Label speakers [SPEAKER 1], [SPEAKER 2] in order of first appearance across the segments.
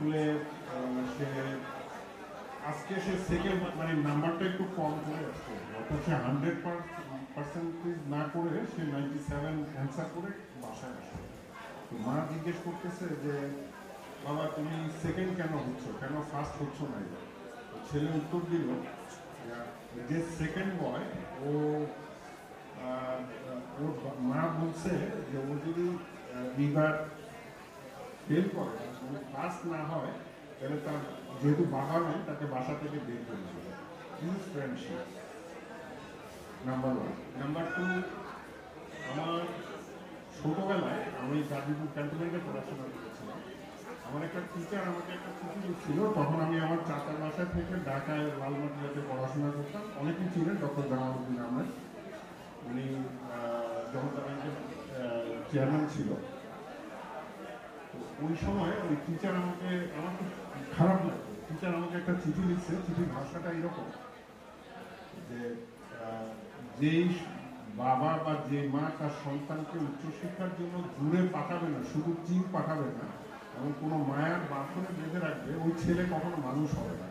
[SPEAKER 1] আসলে সে আজকে সে সেকেন্ড মানে নাম্বারটা একটু কম করে আসছে, অর্থাৎ সে 100% না করে সে 97 অ্যান্সার করে বাসায় আসে। তো মা জিজ্ঞেস করতেছে যে বাবা তুমি সেকেন্ড কেন হচ্ছ, কেন ফার্স্ট হচ্ছ না? ছেলে উত্তর দিল যে সেকেন্ড বয় ও ওর মা বলছে যে ও যদি এইবার ফেল করে মানে পাস না হয় তাহলে তার যেহেতু বাবা নেই তাকে বাসা থেকে বের করে দেবে। This friendship number one. Number two, আমার ছোটোবেলায় আমি গাজীপুর ক্যান্টনমেন্টে পড়াশোনা করেছিলাম। আমার একটা টিচার আমাকে একটা চিঠি দিচ্ছিল, তখন আমি আমার চাচার বাসায় থেকে ঢাকায় লালমাটিয়াতে পড়াশোনা করতাম। অনেকেই ছিলেন ডক্টর জামালউদ্দিন আহমেদ, উনি জনতা ব্যাংকের চেয়ারম্যান ছিল। ওই সময় ওই টিচার আমাকে, আমার খুব খারাপ লাগতো, টিচার আমাকে একটা চিঠি লিখছে। চিঠির ভাষাটা এরকম যে যেই বাবা বা যে মা তার সন্তানকে উচ্চশিক্ষার জন্য দূরে পাঠাবে না, শুধু চীন পাঠাবে না এবং কোনো মায়ার বাঁধনে বেঁধে রাখবে, ওই ছেলে কখনো মানুষ হবে না।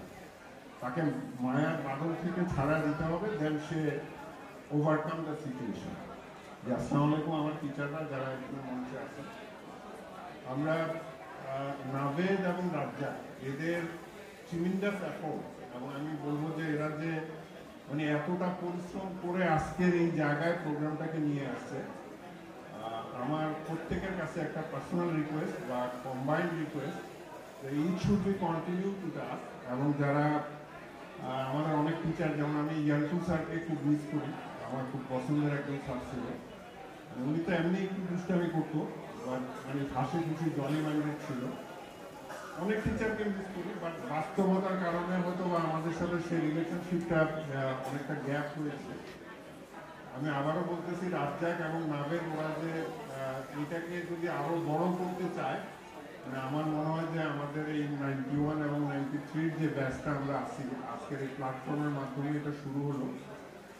[SPEAKER 1] তাকে মায়ার বাঁধন থেকে ছাড়া দিতে হবে, দেন সে ওভারকাম দ্য সিচুয়েশন। যে আসসালামু আলাইকুম আমার টিচাররা যারা একটু মঞ্চে আছেন, আমরা নাভেদ এবং রাজ্জাক এদের ট্রিমেন্ডাস এফোর্ট, এবং আমি বলবো যে এরা যে মানে এতটা পরিশ্রম করে আজকের এই জায়গায় প্রোগ্রামটাকে নিয়ে আসছে, আমার প্রত্যেকের কাছে একটা পার্সোনাল রিকোয়েস্ট বা combined request, it should be continue to that. এবং যারা আমাদের অনেক টিচার, যেমন আমি ইয়ান্টু স্যারকে খুব মিস করি, আমার খুব পছন্দের একজন স্যার ছিল। উনি তো এমনি একটু দুষ্টামি করতো, মানে হাসি খুশি জলি মাইন্ডেড ছিল। অনেক টিচারকে মিস করি, বাট বাস্তবতার কারণে হয়তো বা আমাদের সাথে সেই রিলেশনশিপটা অনেকটা গ্যাপ হয়েছে। আমি আবারও বলতেছি, রাজ্জাক এবং নাভেদ ওরা যে এটাকে যদি আরো বড় করতে চায়, মানে আমার মনে হয় যে আমাদের এই 91 এবং 93 যে ব্যাচটা আমরা আছি, আজকের এই প্ল্যাটফর্মের মাধ্যমে এটা শুরু হলো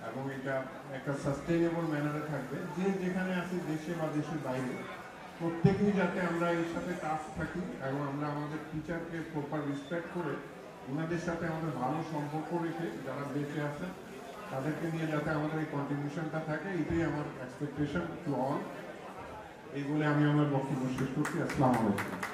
[SPEAKER 1] এবং এটা একটা সাস্টেইনেবল ম্যানারে থাকবে। যে যেখানে আছি দেশে বা দেশের বাইরে, প্রত্যেকেই যাতে আমরা এর সাথে কাজ থাকি এবং আমরা আমাদের টিচারকে প্রপার রেসপেক্ট করে ওনাদের সাথে আমাদের ভালো সম্পর্ক রেখে যারা বেঁচে আছেন তাদেরকে নিয়ে যাতে আমাদের এই কন্ট্রিবিউশনটা থাকে, এটাই আমার এক্সপেকটেশন টু অল। এই বলে আমি আমার বক্তব্য শেষ করছি। আসসালামু আলাইকুম।